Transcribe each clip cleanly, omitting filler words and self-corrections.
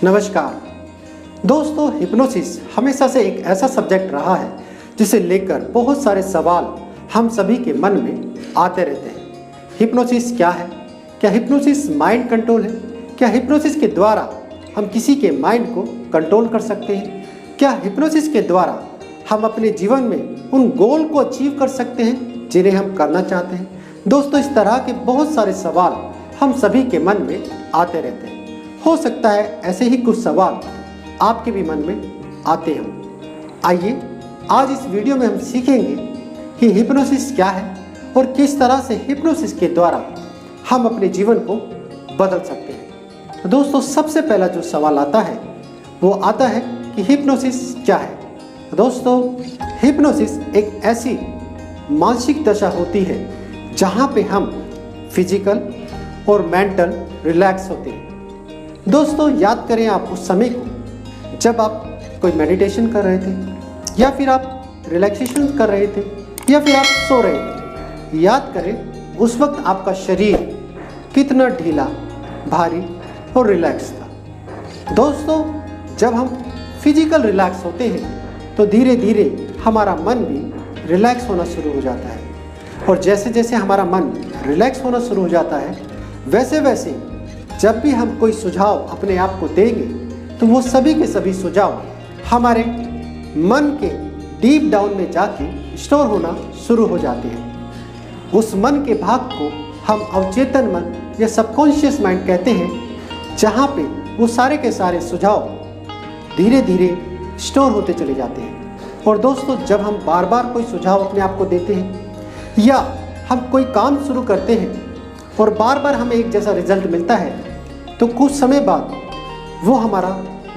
नमस्कार दोस्तों, हिप्नोसिस हमेशा से एक ऐसा सब्जेक्ट रहा है जिसे लेकर बहुत सारे सवाल हम सभी के मन में आते रहते हैं। हिप्नोसिस क्या है? क्या हिप्नोसिस माइंड कंट्रोल है? क्या हिप्नोसिस के द्वारा हम किसी के माइंड को कंट्रोल कर सकते हैं? क्या हिप्नोसिस के द्वारा हम अपने जीवन में उन गोल को अचीव कर सकते हैं जिन्हें हम करना चाहते हैं? दोस्तों, इस तरह के बहुत सारे सवाल हम सभी के मन में आते रहते हैं। हो सकता है ऐसे ही कुछ सवाल आपके भी मन में आते हों। आइए आज इस वीडियो में हम सीखेंगे कि हिप्नोसिस क्या है और किस तरह से हिप्नोसिस के द्वारा हम अपने जीवन को बदल सकते हैं। तो दोस्तों, सबसे पहला जो सवाल आता है वो आता है कि हिप्नोसिस क्या है। दोस्तों, हिप्नोसिस एक ऐसी मानसिक दशा होती है जहाँ पे हम फिजिकल और मेंटल रिलैक्स होते हैं। दोस्तों, याद करें आप उस समय को जब आप कोई मेडिटेशन कर रहे थे या फिर आप रिलैक्सेशन कर रहे थे या फिर आप सो रहे थे। याद करें उस वक्त आपका शरीर कितना ढीला, भारी और रिलैक्स था। दोस्तों, जब हम फिजिकल रिलैक्स होते हैं तो धीरे धीरे हमारा मन भी रिलैक्स होना शुरू हो जाता है, और जैसे जैसे हमारा मन रिलैक्स होना शुरू हो जाता है वैसे वैसे जब भी हम कोई सुझाव अपने आप को देंगे तो वो सभी के सभी सुझाव हमारे मन के डीप डाउन में जाके स्टोर होना शुरू हो जाते हैं। उस मन के भाग को हम अवचेतन मन या सबकॉन्शियस माइंड कहते हैं, जहाँ पे वो सारे के सारे सुझाव धीरे धीरे स्टोर होते चले जाते हैं। और दोस्तों, जब हम बार बार कोई सुझाव अपने आप को देते हैं या हम कोई काम शुरू करते हैं और बार बार हमें एक जैसा रिजल्ट मिलता है तो कुछ समय बाद वो हमारा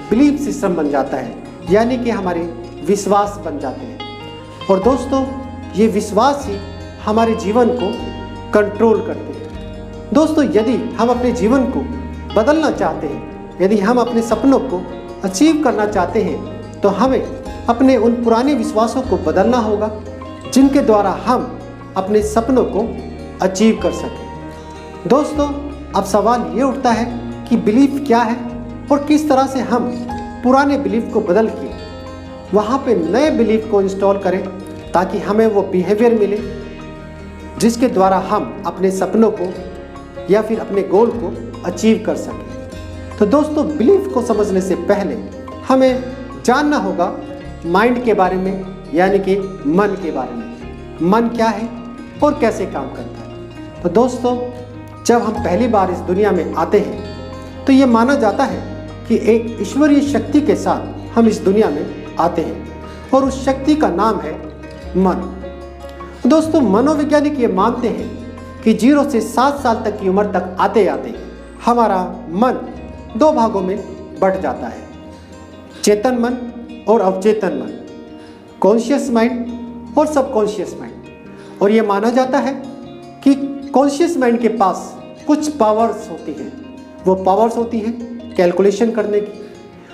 बिलीफ सिस्टम बन जाता है, यानी कि हमारे विश्वास बन जाते हैं। और दोस्तों, ये विश्वास ही हमारे जीवन को कंट्रोल करते हैं। दोस्तों, यदि हम अपने जीवन को बदलना चाहते हैं, यदि हम अपने सपनों को अचीव करना चाहते हैं तो हमें अपने उन पुराने विश्वासों को बदलना होगा जिनके द्वारा हम अपने सपनों को अचीव कर सकें। दोस्तों, अब सवाल ये उठता है कि बिलीफ क्या है और किस तरह से हम पुराने बिलीफ को बदल के वहाँ पे नए बिलीफ को इंस्टॉल करें ताकि हमें वो बिहेवियर मिले जिसके द्वारा हम अपने सपनों को या फिर अपने गोल को अचीव कर सकें। तो दोस्तों, बिलीफ को समझने से पहले हमें जानना होगा माइंड के बारे में, यानी कि मन के बारे में। मन क्या है और कैसे काम करता है? तो दोस्तों, जब हम पहली बार इस दुनिया में आते हैं तो ये माना जाता है कि एक ईश्वरीय शक्ति के साथ हम इस दुनिया में आते हैं और उस शक्ति का नाम है मन। दोस्तों, मनोवैज्ञानिक ये मानते हैं कि 0 से 7 साल तक की उम्र तक आते आते हमारा मन 2 भागों में बंट जाता है, चेतन मन और अवचेतन मन, कॉन्शियस माइंड और सबकॉन्शियस माइंड। और ये माना जाता है कि कॉन्शियस माइंड के पास कुछ पावर्स होती हैं। वो पावर्स होती है कैलकुलेशन करने की,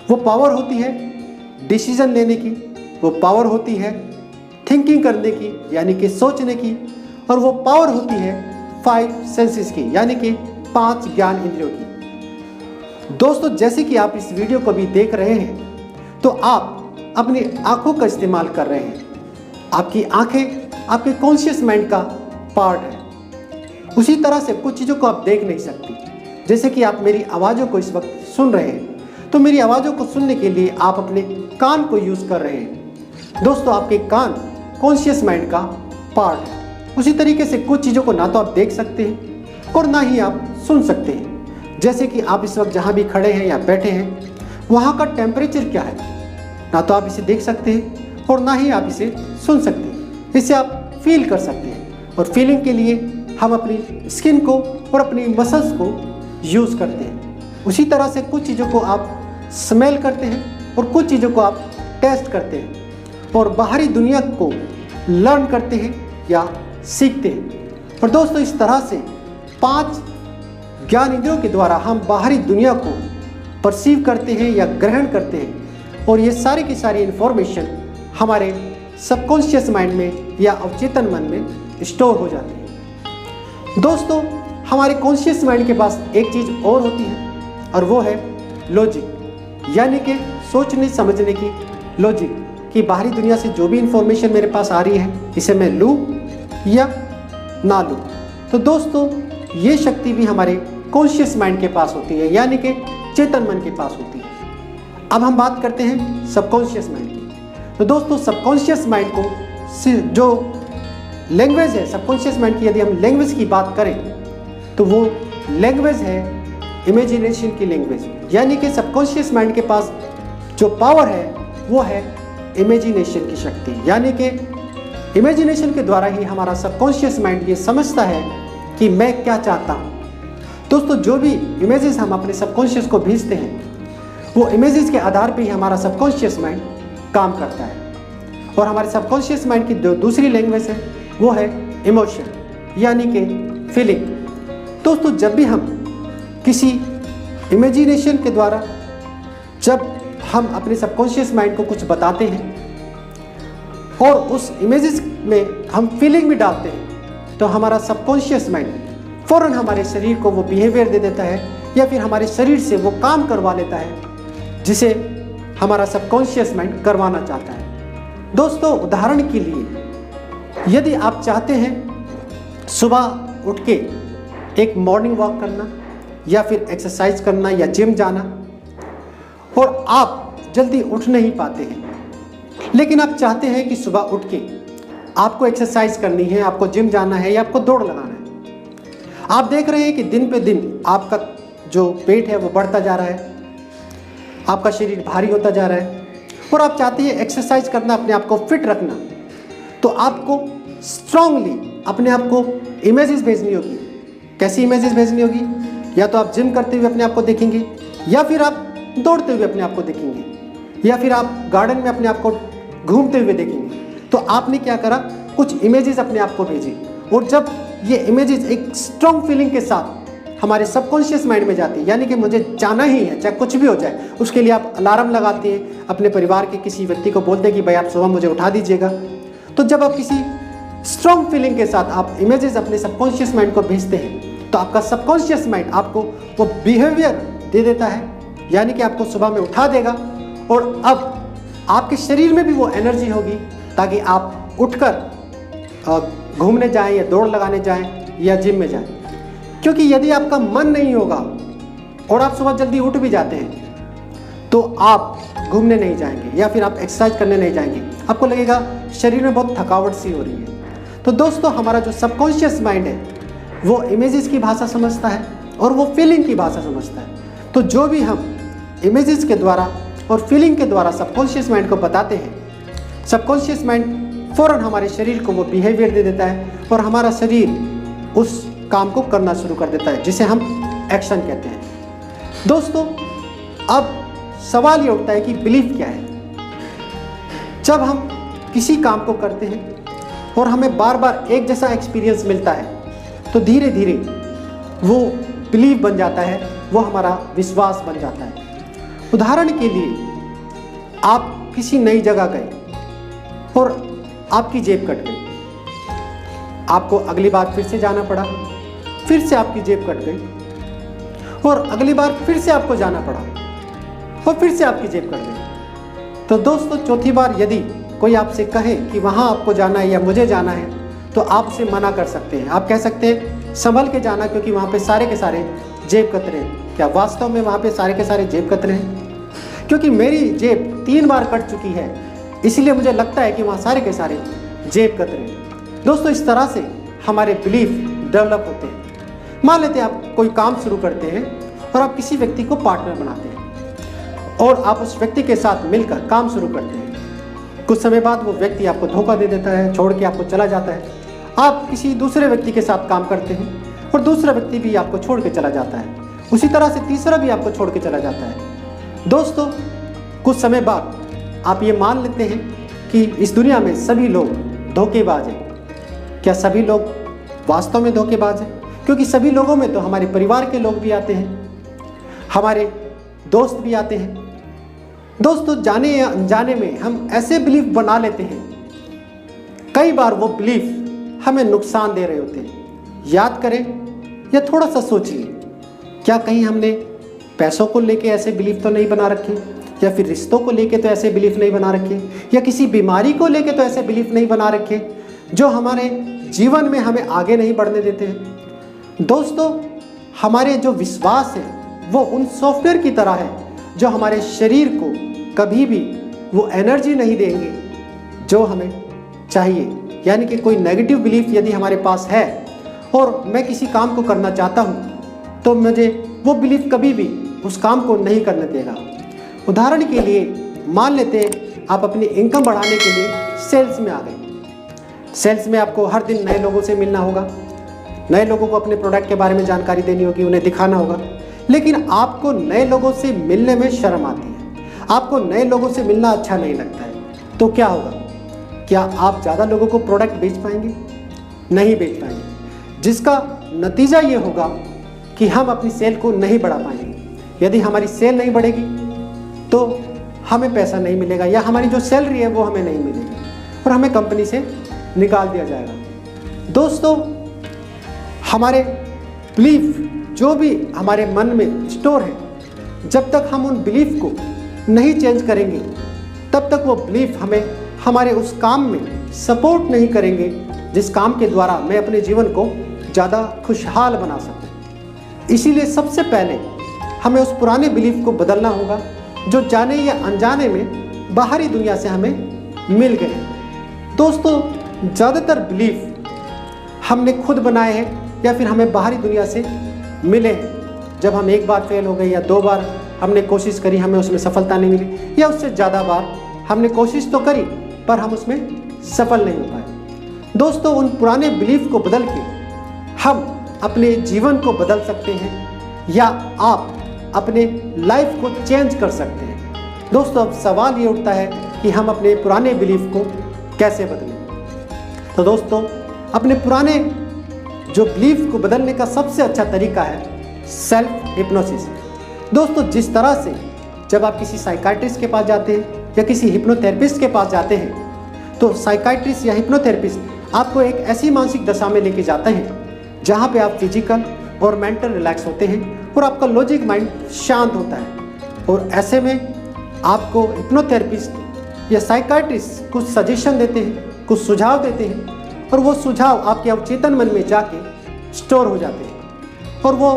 वो पावर होती है डिसीजन लेने की, वो पावर होती है थिंकिंग करने की यानी कि सोचने की, और वो पावर होती है 5 सेंसेस की यानी कि 5 ज्ञान इंद्रियों की। दोस्तों, जैसे कि आप इस वीडियो को भी देख रहे हैं तो आप अपनी आंखों का इस्तेमाल कर रहे हैं। आपकी आंखें आपके कॉन्शियस माइंड का पार्ट है। उसी तरह से कुछ चीज़ों को आप देख नहीं सकती। जैसे कि आप मेरी आवाज़ों को इस वक्त सुन रहे हैं तो मेरी आवाज़ों को सुनने के लिए आप अपने कान को यूज़ कर रहे हैं। दोस्तों, आपके कान कॉन्शियस माइंड का पार्ट है। उसी तरीके से कुछ चीज़ों को ना तो आप देख सकते हैं और ना ही आप सुन सकते हैं। जैसे कि आप इस वक्त जहाँ भी खड़े हैं या बैठे हैं वहाँ का टेम्परेचर क्या है, ना तो आप इसे देख सकते हैं और ना ही आप इसे सुन सकते हैं। इसे आप फील कर सकते हैं, और फीलिंग के लिए हम अपनी स्किन को और अपनी मसल्स को यूज़ करते हैं। उसी तरह से कुछ चीज़ों को आप स्मेल करते हैं और कुछ चीज़ों को आप टेस्ट करते हैं और बाहरी दुनिया को लर्न करते हैं या सीखते हैं। और दोस्तों, इस तरह से 5 ज्ञान इंद्रियों के द्वारा हम बाहरी दुनिया को परसीव करते हैं या ग्रहण करते हैं, और ये सारी की सारी इन्फॉर्मेशन हमारे सबकॉन्शियस माइंड में या अवचेतन मन में स्टोर हो जाती है। दोस्तों, हमारे कॉन्शियस माइंड के पास एक चीज़ और होती है और वो है लॉजिक। यानी कि सोचने समझने की लॉजिक, कि बाहरी दुनिया से जो भी इंफॉर्मेशन मेरे पास आ रही है इसे मैं लूँ या ना लूँ। तो दोस्तों ये शक्ति भी हमारे कॉन्शियस माइंड के पास होती है, यानी कि चेतन मन के पास होती है। अब हम बात करते हैं सबकॉन्शियस माइंड की। तो दोस्तों सबकॉन्शियस माइंड को जो लैंग्वेज है सबकॉन्शियस माइंड की, यदि हम लैंग्वेज की बात करें तो वो लैंग्वेज है इमेजिनेशन की लैंग्वेज, यानी कि सबकॉन्शियस माइंड के पास जो पावर है वो है इमेजिनेशन की शक्ति, यानी कि इमेजिनेशन के द्वारा ही हमारा सबकॉन्शियस माइंड ये समझता है कि मैं क्या चाहता हूँ। दोस्तों जो भी इमेजेस हम अपने सबकॉन्शियस को भेजते हैं वो इमेजेस के आधार पर ही हमारा सबकॉन्शियस माइंड काम करता है। और हमारे सबकॉन्शियस माइंड की जो दूसरी लैंग्वेज है वो है इमोशन, यानी कि फीलिंग। दोस्तों जब भी हम किसी इमेजिनेशन के द्वारा जब हम अपने सबकॉन्शियस माइंड को कुछ बताते हैं और उस इमेजेस में हम फीलिंग भी डालते हैं, तो हमारा सबकॉन्शियस माइंड फ़ौरन हमारे शरीर को वो बिहेवियर दे देता है या फिर हमारे शरीर से वो काम करवा लेता है जिसे हमारा सबकॉन्शियस माइंड करवाना चाहता है। दोस्तों उदाहरण के लिए यदि आप चाहते हैं सुबह उठ के एक मॉर्निंग वॉक करना या फिर एक्सरसाइज करना या जिम जाना, और आप जल्दी उठ नहीं पाते हैं, लेकिन आप चाहते हैं कि सुबह उठ के आपको एक्सरसाइज करनी है, आपको जिम जाना है या आपको दौड़ लगाना है। आप देख रहे हैं कि दिन पे दिन आपका जो पेट है वो बढ़ता जा रहा है, आपका शरीर भारी होता जा रहा है और आप चाहते हैं एक्सरसाइज करना, अपने आप को फिट रखना। तो आपको स्ट्रांगली अपने आप को इमेजेस भेजनी होगी। कैसी इमेजेस भेजनी होगी? या तो आप जिम करते हुए अपने आप को देखेंगे, या फिर आप दौड़ते हुए अपने आप को देखेंगे, या फिर आप गार्डन में अपने आप को घूमते हुए देखेंगे। तो आपने क्या करा, कुछ इमेजेस अपने आप को भेजी, और जब ये इमेजेस एक स्ट्रांग फीलिंग के साथ हमारे सबकॉन्शियस माइंड में जाती है, यानी कि मुझे जाना ही है चाहे कुछ भी हो जाए, उसके लिए आप अलार्म लगाते हैं, अपने परिवार के किसी व्यक्ति को बोलते हैं कि भाई आप सुबह मुझे उठा दीजिएगा। तो जब आप किसी स्ट्रांग फीलिंग के साथ आप इमेजेस अपने सबकॉन्शियस माइंड को भेजते हैं तो आपका सबकॉन्शियस माइंड आपको वो बिहेवियर दे देता है, यानी कि आपको सुबह में उठा देगा, और अब आपके शरीर में भी वो एनर्जी होगी ताकि आप उठकर घूमने जाएं या दौड़ लगाने जाएं या जिम में जाएं। क्योंकि यदि आपका मन नहीं होगा और आप सुबह जल्दी उठ भी जाते हैं तो आप घूमने नहीं जाएंगे या फिर आप एक्सरसाइज करने नहीं जाएंगे, आपको लगेगा शरीर में बहुत थकावट सी हो रही है। तो दोस्तों हमारा जो सबकॉन्शियस माइंड है वो इमेजेस की भाषा समझता है और वो फीलिंग की भाषा समझता है। तो जो भी हम इमेजेस के द्वारा और फीलिंग के द्वारा सबकॉन्शियस माइंड को बताते हैं, सबकॉन्शियस माइंड फ़ौरन हमारे शरीर को वो बिहेवियर दे देता है और हमारा शरीर उस काम को करना शुरू कर देता है, जिसे हम एक्शन कहते हैं। दोस्तों अब सवाल ये उठता है कि बिलीफ क्या है। जब हम किसी काम को करते हैं और हमें बार बार एक जैसा एक्सपीरियंस मिलता है तो धीरे धीरे वो बिलीफ बन जाता है, वो हमारा विश्वास बन जाता है। उदाहरण के लिए आप किसी नई जगह गए और आपकी जेब कट गई, आपको अगली बार फिर से जाना पड़ा, फिर से आपकी जेब कट गई और अगली बार फिर से आपको जाना पड़ा और फिर से आपकी जेब कट गई। तो दोस्तों चौथी बार यदि कोई आपसे कहे कि वहाँ आपको जाना है या मुझे जाना है तो आप उसे मना कर सकते हैं। आप कह सकते हैं संभल के जाना, क्योंकि वहाँ पे सारे के सारे जेब कतरे हैं। क्या वास्तव में वहाँ पे सारे के सारे जेब कतरे हैं? क्योंकि मेरी जेब 3 बार कट चुकी है, इसलिए मुझे लगता है कि वहाँ सारे के सारे जेब कतरे हैं। दोस्तों इस तरह से हमारे बिलीफ डेवलप होते हैं। मान लेते हैं आप कोई काम शुरू करते हैं और आप किसी व्यक्ति को पार्टनर बनाते हैं और आप उस व्यक्ति के साथ मिलकर काम शुरू करते हैं। कुछ समय बाद वो व्यक्ति आपको धोखा दे देता है, छोड़ के आपको चला जाता है। आप किसी दूसरे व्यक्ति के साथ काम करते हैं और दूसरा व्यक्ति भी आपको छोड़ के चला जाता है। उसी तरह से तीसरा भी आपको छोड़ के चला जाता है। दोस्तों कुछ समय बाद आप ये मान लेते हैं कि इस दुनिया में सभी लोग धोखेबाज हैं। क्या सभी लोग वास्तव में धोखेबाज हैं? क्योंकि सभी लोगों में तो हमारे परिवार के लोग भी आते हैं, हमारे दोस्त भी आते हैं। दोस्तों जाने या अनजाने में हम ऐसे बिलीफ बना लेते हैं, कई बार वो बिलीफ हमें नुकसान दे रहे होते हैं। याद करें या थोड़ा सा सोचिए, क्या कहीं हमने पैसों को लेके ऐसे बिलीफ तो नहीं बना रखे या फिर रिश्तों को लेके तो ऐसे बिलीफ नहीं बना रखे, या किसी बीमारी को लेके तो ऐसे बिलीफ नहीं बना रखे जो हमारे जीवन में हमें आगे नहीं बढ़ने देते हैं। दोस्तों, हमारे जो विश्वास है वो उन सॉफ्टवेयर की तरह है जो हमारे शरीर को कभी भी वो एनर्जी नहीं देंगे जो हमें चाहिए। यानी कि कोई नेगेटिव बिलीफ यदि हमारे पास है और मैं किसी काम को करना चाहता हूँ तो मुझे वो बिलीफ कभी भी उस काम को नहीं करने देगा। उदाहरण के लिए मान लेते हैं आप अपनी इनकम बढ़ाने के लिए सेल्स में आ गए। सेल्स में आपको हर दिन नए लोगों से मिलना होगा, नए लोगों को अपने प्रोडक्ट के बारे में जानकारी देनी होगी, उन्हें दिखाना होगा। लेकिन आपको नए लोगों से मिलने में शर्म आती है, आपको नए लोगों से मिलना अच्छा नहीं लगता है। तो क्या होगा? क्या आप ज़्यादा लोगों को प्रोडक्ट बेच पाएंगे? नहीं बेच पाएंगे, जिसका नतीजा ये होगा कि हम अपनी सेल को नहीं बढ़ा पाएंगे। यदि हमारी सेल नहीं बढ़ेगी तो हमें पैसा नहीं मिलेगा, या हमारी जो सैलरी है वो हमें नहीं मिलेगी और हमें कंपनी से निकाल दिया जाएगा। दोस्तों, हमारे बिलीफ जो भी हमारे मन में स्टोर है, जब तक हम उन बिलीफ को नहीं चेंज करेंगे तब तक वो बिलीफ हमें हमारे उस काम में सपोर्ट नहीं करेंगे जिस काम के द्वारा मैं अपने जीवन को ज़्यादा खुशहाल बना सकूं। इसीलिए सबसे पहले हमें उस पुराने बिलीफ को बदलना होगा जो जाने या अनजाने में बाहरी दुनिया से हमें मिल गए। दोस्तों, ज़्यादातर बिलीफ हमने खुद बनाए हैं या फिर हमें बाहरी दुनिया से मिले हैं। जब हम एक बार फेल हो गए या 2 बार हमने कोशिश करी, हमें उसमें सफलता नहीं मिली, या उससे ज़्यादा बार हमने कोशिश तो करी पर हम उसमें सफल नहीं हो पाए। दोस्तों, उन पुराने बिलीफ को बदल के हम अपने जीवन को बदल सकते हैं या आप अपने लाइफ को चेंज कर सकते हैं। दोस्तों, अब सवाल ये उठता है कि हम अपने पुराने बिलीफ को कैसे बदलें। तो दोस्तों, अपने पुराने जो बिलीफ को बदलने का सबसे अच्छा तरीका है सेल्फ हिप्नोसिस। दोस्तों, जिस तरह से जब आप किसी साइकाइट्रिस्ट के पास जाते हैं या किसी हिप्नोथेरेपिस्ट के पास जाते हैं तो साइकाइट्रिस्ट या हिप्नोथेरेपिस्ट आपको एक ऐसी मानसिक दशा में लेके जाते हैं जहाँ पे आप फिजिकल और मेंटल रिलैक्स होते हैं और आपका लॉजिक माइंड शांत होता है। और ऐसे में आपको हिप्नोथेरेपिस्ट या साइकाइट्रिस्ट कुछ सजेशन देते हैं, कुछ सुझाव देते हैं और वो सुझाव आपके अवचेतन मन में जाके स्टोर हो जाते हैं और वो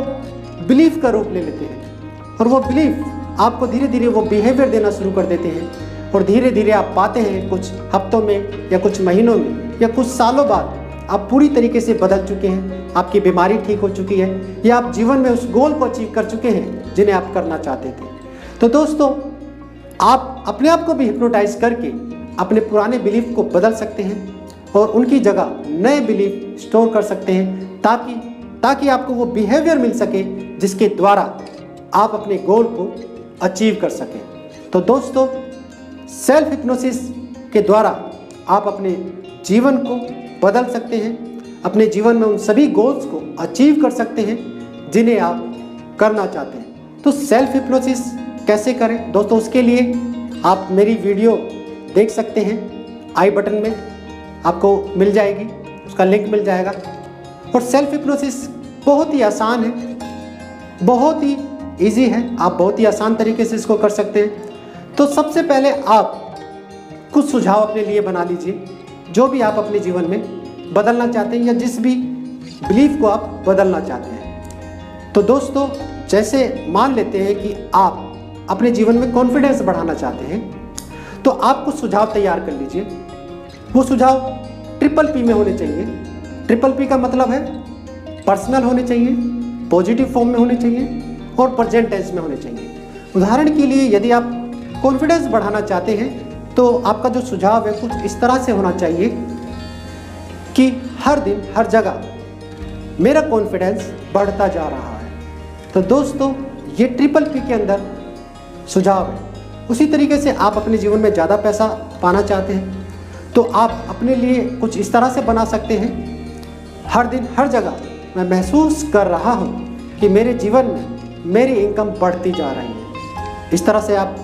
बिलीफ का रूप ले लेते हैं और वो बिलीफ आपको धीरे धीरे वो बिहेवियर देना शुरू कर देते हैं और धीरे धीरे आप पाते हैं कुछ हफ्तों में या कुछ महीनों में या कुछ सालों बाद आप पूरी तरीके से बदल चुके हैं, आपकी बीमारी ठीक हो चुकी है या आप जीवन में उस गोल को अचीव कर चुके हैं जिन्हें आप करना चाहते थे। तो दोस्तों, आप अपने आप को भी हिप्नोटाइज करके अपने पुराने बिलीफ को बदल सकते हैं और उनकी जगह नए बिलीफ स्टोर कर सकते हैं ताकि आपको वो बिहेवियर मिल सके जिसके द्वारा आप अपने गोल को अचीव कर सकें। तो दोस्तों, सेल्फ हिप्नोसिस के द्वारा आप अपने जीवन को बदल सकते हैं, अपने जीवन में उन सभी गोल्स को अचीव कर सकते हैं जिन्हें आप करना चाहते हैं। तो सेल्फ हिप्नोसिस कैसे करें दोस्तों, उसके लिए आप मेरी वीडियो देख सकते हैं, आई बटन में आपको मिल जाएगी, उसका लिंक मिल जाएगा। और सेल्फ हिप्नोसिस बहुत ही आसान है, बहुत ही इजी है, आप बहुत ही आसान तरीके से इसको कर सकते हैं। तो सबसे पहले आप कुछ सुझाव अपने लिए बना लीजिए जो भी आप अपने जीवन में बदलना चाहते हैं या जिस भी बिलीफ को आप बदलना चाहते हैं। तो दोस्तों, जैसे मान लेते हैं कि आप अपने जीवन में कॉन्फिडेंस बढ़ाना चाहते हैं तो आप कुछ सुझाव तैयार कर लीजिए। वो सुझाव ट्रिपल P में होने चाहिए। ट्रिपल P का मतलब है पर्सनल होने चाहिए, पॉजिटिव फॉर्म में होने चाहिए और प्रेजेंट टेंस में होने चाहिए। उदाहरण के लिए यदि आप कॉन्फिडेंस बढ़ाना चाहते हैं तो आपका जो सुझाव है कुछ इस तरह से होना चाहिए कि हर दिन हर जगह मेरा कॉन्फिडेंस बढ़ता जा रहा है। तो दोस्तों, ये ट्रिपल P के अंदर सुझाव है। उसी तरीके से आप अपने जीवन में ज़्यादा पैसा पाना चाहते हैं तो आप अपने लिए कुछ इस तरह से बना सकते हैं, हर दिन हर जगह मैं महसूस कर रहा हूँ कि मेरे जीवन में मेरी इनकम बढ़ती जा रही है। इस तरह से आप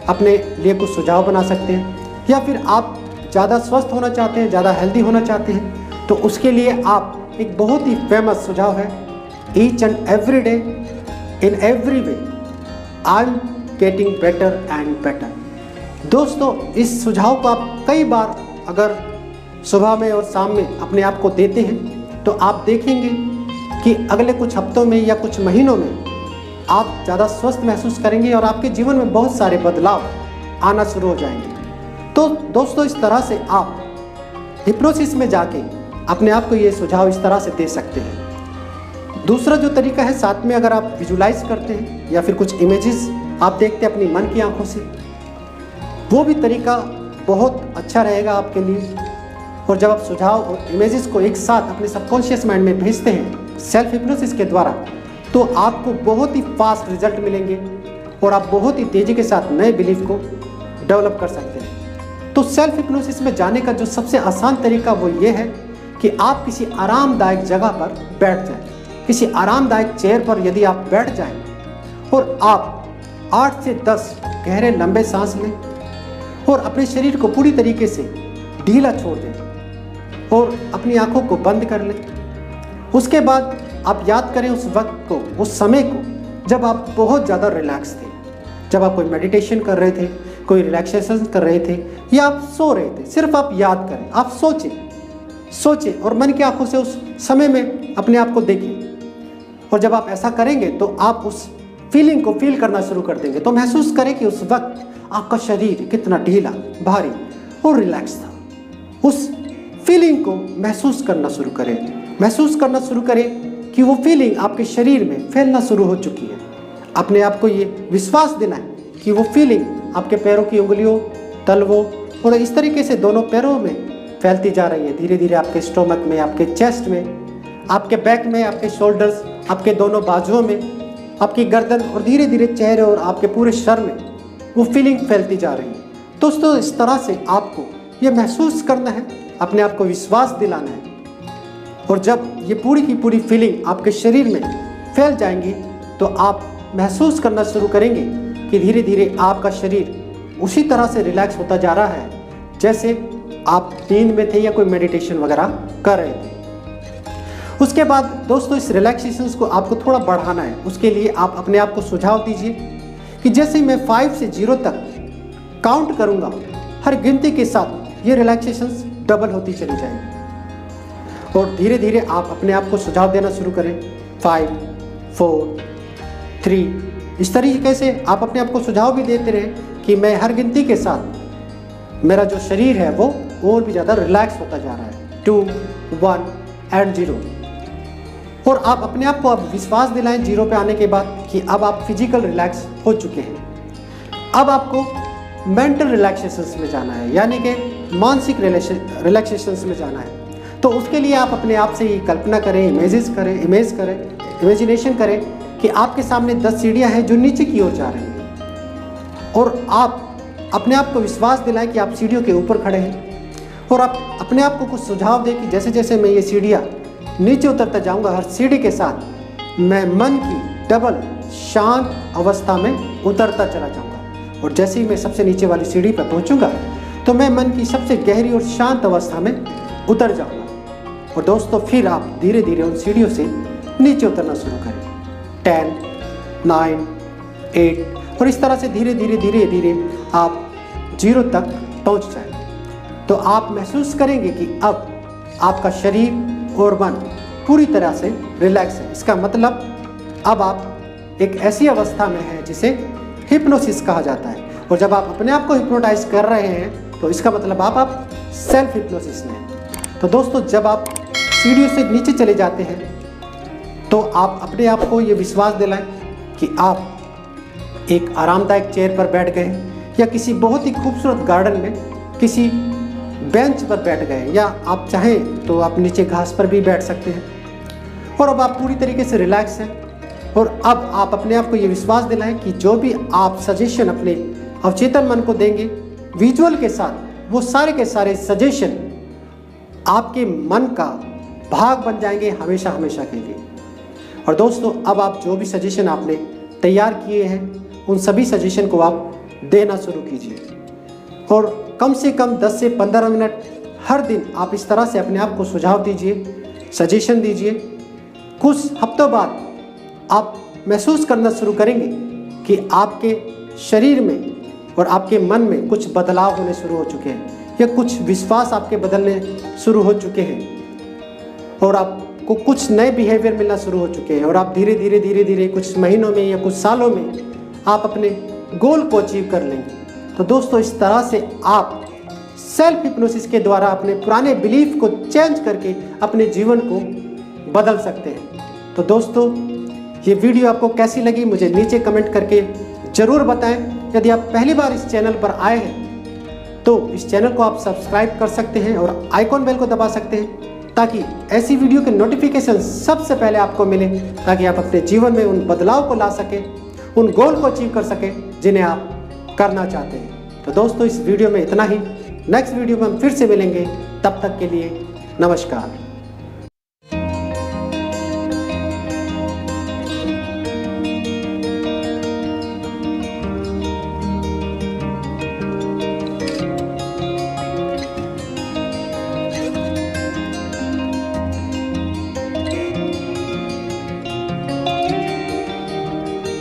अपने लिए कुछ सुझाव बना सकते हैं। या फिर आप ज़्यादा स्वस्थ होना चाहते हैं, ज़्यादा हेल्दी होना चाहते हैं तो उसके लिए आप एक बहुत ही फेमस सुझाव है, each and every day in every way I am getting better and better. दोस्तों, इस सुझाव को आप कई बार अगर सुबह में और शाम में अपने आप को देते हैं तो आप देखेंगे कि अगले कुछ हफ्तों में या कुछ महीनों में आप ज़्यादा स्वस्थ महसूस करेंगे और आपके जीवन में बहुत सारे बदलाव आना शुरू हो जाएंगे। तो दोस्तों, इस तरह से आप हिप्नोसिस में जाके अपने आप को ये सुझाव इस तरह से दे सकते हैं। दूसरा जो तरीका है, साथ में अगर आप विजुलाइज करते हैं या फिर कुछ इमेजेस आप देखते हैं अपनी मन की आंखों से, वो भी तरीका बहुत अच्छा रहेगा आपके लिए। और जब आप सुझाव और इमेजेस को एक साथ अपने सबकॉन्शियस माइंड में भेजते हैं सेल्फ हिप्नोसिस के द्वारा, तो आपको बहुत ही फास्ट रिजल्ट मिलेंगे और आप बहुत ही तेज़ी के साथ नए बिलीफ को डेवलप कर सकते हैं। तो सेल्फ हिप्नोसिस में जाने का जो सबसे आसान तरीका वो ये है कि आप किसी आरामदायक जगह पर बैठ जाएं। किसी आरामदायक चेयर पर यदि आप बैठ जाएं और आप 8 से 10 गहरे लंबे सांस लें और अपने शरीर को पूरी तरीके से ढीला छोड़ दें और अपनी आंखों को बंद कर लें। उसके बाद आप याद करें उस वक्त को, उस समय को जब आप बहुत ज़्यादा रिलैक्स थे, जब आप कोई मेडिटेशन कर रहे थे, कोई रिलैक्सेशन कर रहे थे या आप सो रहे थे। सिर्फ आप याद करें, आप सोचें और मन की आंखों से उस समय में अपने आप को देखें। और जब आप ऐसा करेंगे तो आप उस फीलिंग को फील करना शुरू कर देंगे। तो महसूस करें कि उस वक्त आपका शरीर कितना ढीला, भारी और रिलैक्स था। उस फीलिंग को महसूस करना शुरू करें कि वो फीलिंग आपके शरीर में फैलना शुरू हो चुकी है। अपने आप को ये विश्वास दिलाएं कि वो फीलिंग आपके पैरों की उंगलियों, तलवों और इस तरीके से दोनों पैरों में फैलती जा रही है। धीरे धीरे आपके स्टोमक में, आपके चेस्ट में, आपके बैक में, आपके शोल्डर्स, आपके दोनों बाजुओं में, आपकी गर्दन और धीरे धीरे चेहरे और आपके पूरे शरीर में वो फीलिंग फैलती जा रही है। दोस्तों, इस तरह से आपको ये महसूस करना है, अपने आप को विश्वास दिलाना है। और जब ये पूरी की पूरी फीलिंग आपके शरीर में फैल जाएंगी तो आप महसूस करना शुरू करेंगे कि धीरे धीरे आपका शरीर उसी तरह से रिलैक्स होता जा रहा है जैसे आप नींद में थे या कोई मेडिटेशन वगैरह कर रहे थे। उसके बाद दोस्तों, इस रिलैक्सेशन को आपको थोड़ा बढ़ाना है। उसके लिए आप अपने आप को सुझाव दीजिए कि जैसे मैं 5 से 0 तक काउंट करूँगा, हर गिनती के साथ ये रिलैक्सेशंस डबल होती चली जाएगी। और धीरे धीरे आप अपने आप को सुझाव देना शुरू करें। 5, 4, 3, इस तरीके से आप अपने आप को सुझाव भी देते रहें कि मैं हर गिनती के साथ मेरा जो शरीर है वो और भी ज़्यादा रिलैक्स होता जा रहा है। 2, 1 एंड 0। और आप अपने आप को अब विश्वास दिलाएं 0 पे आने के बाद कि अब आप फिजिकल रिलैक्स हो चुके हैं। अब आपको मेंटल रिलैक्सेशंस में जाना है, यानी कि मानसिक रिलैक्सेशंस में जाना है। तो उसके लिए आप अपने आप से ये कल्पना करें, इमेजिनेशन करें कि आपके सामने 10 सीढ़ियाँ हैं जो नीचे की ओर जा रही हैं। और आप अपने आप को विश्वास दिलाएं कि आप सीढ़ियों के ऊपर खड़े हैं। और आप अपने आप को कुछ सुझाव दें कि जैसे जैसे मैं ये सीढ़ियाँ नीचे उतरता जाऊँगा, हर सीढ़ी के साथ मैं मन की डबल शांत अवस्था में उतरता चला जाऊँगा। और जैसे ही मैं सबसे नीचे वाली सीढ़ी पर पहुँचूँगा तो मैं मन की सबसे गहरी और शांत अवस्था में उतर जाऊँगा। और दोस्तों, फिर आप धीरे धीरे उन सीढ़ियों से नीचे उतरना शुरू करें। 10, 9, 8 और इस तरह से धीरे धीरे आप 0 तक पहुंच जाएं। तो आप महसूस करेंगे कि अब आपका शरीर और मन पूरी तरह से रिलैक्स है। इसका मतलब अब आप एक ऐसी अवस्था में हैं जिसे हिप्नोसिस कहा जाता है। और जब आप अपने आप को हिप्नोटाइज कर रहे हैं तो इसका मतलब आप सेल्फ हिप्नोसिस में हैं। तो दोस्तों, जब आप सीढ़ियों से नीचे चले जाते हैं तो आप अपने आप को ये विश्वास दिलाएं कि आप एक आरामदायक चेयर पर बैठ गए या किसी बहुत ही खूबसूरत गार्डन में किसी बेंच पर बैठ गए, या आप चाहें तो आप नीचे घास पर भी बैठ सकते हैं। और अब आप पूरी तरीके से रिलैक्स हैं। और अब आप अपने आप को ये विश्वास दिलाएं कि जो भी आप सजेशन अपने अवचेतन मन को देंगे विजुअल के साथ, वो सारे के सारे सजेशन आपके मन का भाग बन जाएंगे हमेशा हमेशा के लिए। और दोस्तों, अब आप जो भी सजेशन आपने तैयार किए हैं उन सभी सजेशन को आप देना शुरू कीजिए। और कम से कम 10 से 15 मिनट हर दिन आप इस तरह से अपने आप को सुझाव दीजिए, सजेशन दीजिए। कुछ हफ्तों बाद आप महसूस करना शुरू करेंगे कि आपके शरीर में और आपके मन में कुछ बदलाव होने शुरू हो चुके हैं, या कुछ विश्वास आपके बदलने शुरू हो चुके हैं और आपको कुछ नए बिहेवियर मिलना शुरू हो चुके हैं, और आप धीरे धीरे कुछ महीनों में या कुछ सालों में आप अपने गोल को अचीव कर लेंगे। तो दोस्तों, इस तरह से आप सेल्फ हिप्नोसिस के द्वारा अपने पुराने बिलीफ को चेंज करके अपने जीवन को बदल सकते हैं। तो दोस्तों, ये वीडियो आपको कैसी लगी मुझे नीचे कमेंट करके ज़रूर बताएं। यदि आप पहली बार इस चैनल पर आए हैं तो इस चैनल को आप सब्सक्राइब कर सकते हैं और आइकॉन बेल को दबा सकते हैं, ताकि ऐसी वीडियो के नोटिफिकेशन सबसे पहले आपको मिले, ताकि आप अपने जीवन में उन बदलाव को ला सकें, उन गोल को अचीव कर सकें जिन्हें आप करना चाहते हैं। तो दोस्तों, इस वीडियो में इतना ही। नेक्स्ट वीडियो में हम फिर से मिलेंगे, तब तक के लिए नमस्कार।